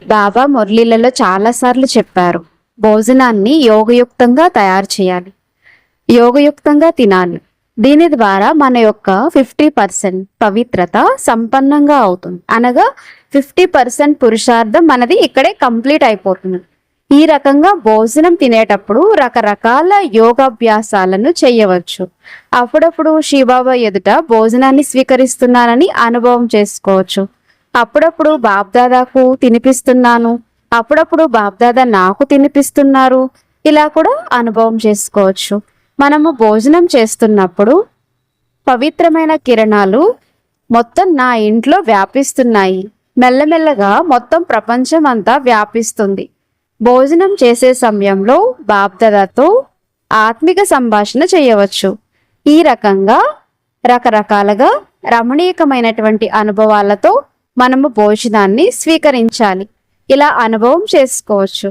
బాబా మురళీలలో చాలాసార్లు చెప్పారు, భోజనాన్ని యోగయుక్తంగా తయారు చేయాలి, యోగయుక్తంగా తినాలి. దీని ద్వారా మన యొక్క 50% పవిత్రత సంపన్నంగా అవుతుంది. అనగా 50% పురుషార్థం మనది ఇక్కడే కంప్లీట్ అయిపోతుంది. ఈ రకంగా భోజనం తినేటప్పుడు రకరకాల యోగాభ్యాసాలను చేయవచ్చు. అప్పుడప్పుడు శివబాబా ఎదుట భోజనాన్ని స్వీకరిస్తున్నానని అనుభవం చేసుకోవచ్చు. అప్పుడప్పుడు బాబ్దాదాకు తినిపిస్తున్నాను, అప్పుడప్పుడు బాబ్దాదా నాకు తినిపిస్తున్నారు, ఇలా కూడా అనుభవం చేసుకోవచ్చు. మనము భోజనం చేస్తున్నప్పుడు పవిత్రమైన కిరణాలు మొత్తం నా ఇంట్లో వ్యాపిస్తున్నాయి. మెల్లమెల్లగా మొత్తం ప్రపంచం అంతా వ్యాపిస్తుంది. భోజనం చేసే సమయంలో బాబ్దాదాతో ఆత్మిక సంభాషణ చేయవచ్చు. ఈ రకంగా రకరకాలుగా రమణీయకమైనటువంటి అనుభవాలతో మనము భోజనాన్ని స్వీకరించాలి. ఇలా అనుభవం చేసుకోవచ్చు.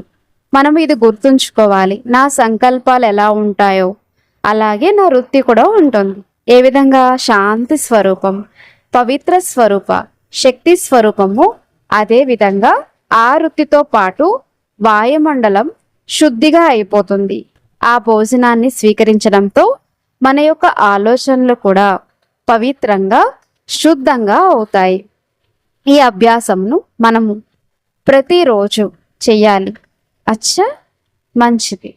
మనము ఇది గుర్తుంచుకోవాలి, నా సంకల్పాలు ఎలా ఉంటాయో అలాగే నా వృత్తి కూడా ఉంటుంది. ఏ విధంగా శాంతి స్వరూపం, పవిత్ర స్వరూప, శక్తి స్వరూపము, అదే విధంగా ఆ వృత్తితో పాటు వాయుమండలం శుద్ధిగా అయిపోతుంది. ఆ భోజనాన్ని స్వీకరించడంతో మన యొక్క ఆలోచనలు కూడా పవిత్రంగా శుద్ధంగా అవుతాయి. ఈ అభ్యాసంను మనము ప్రతిరోజు చెయ్యాలి. అచ్చా, మంచిది.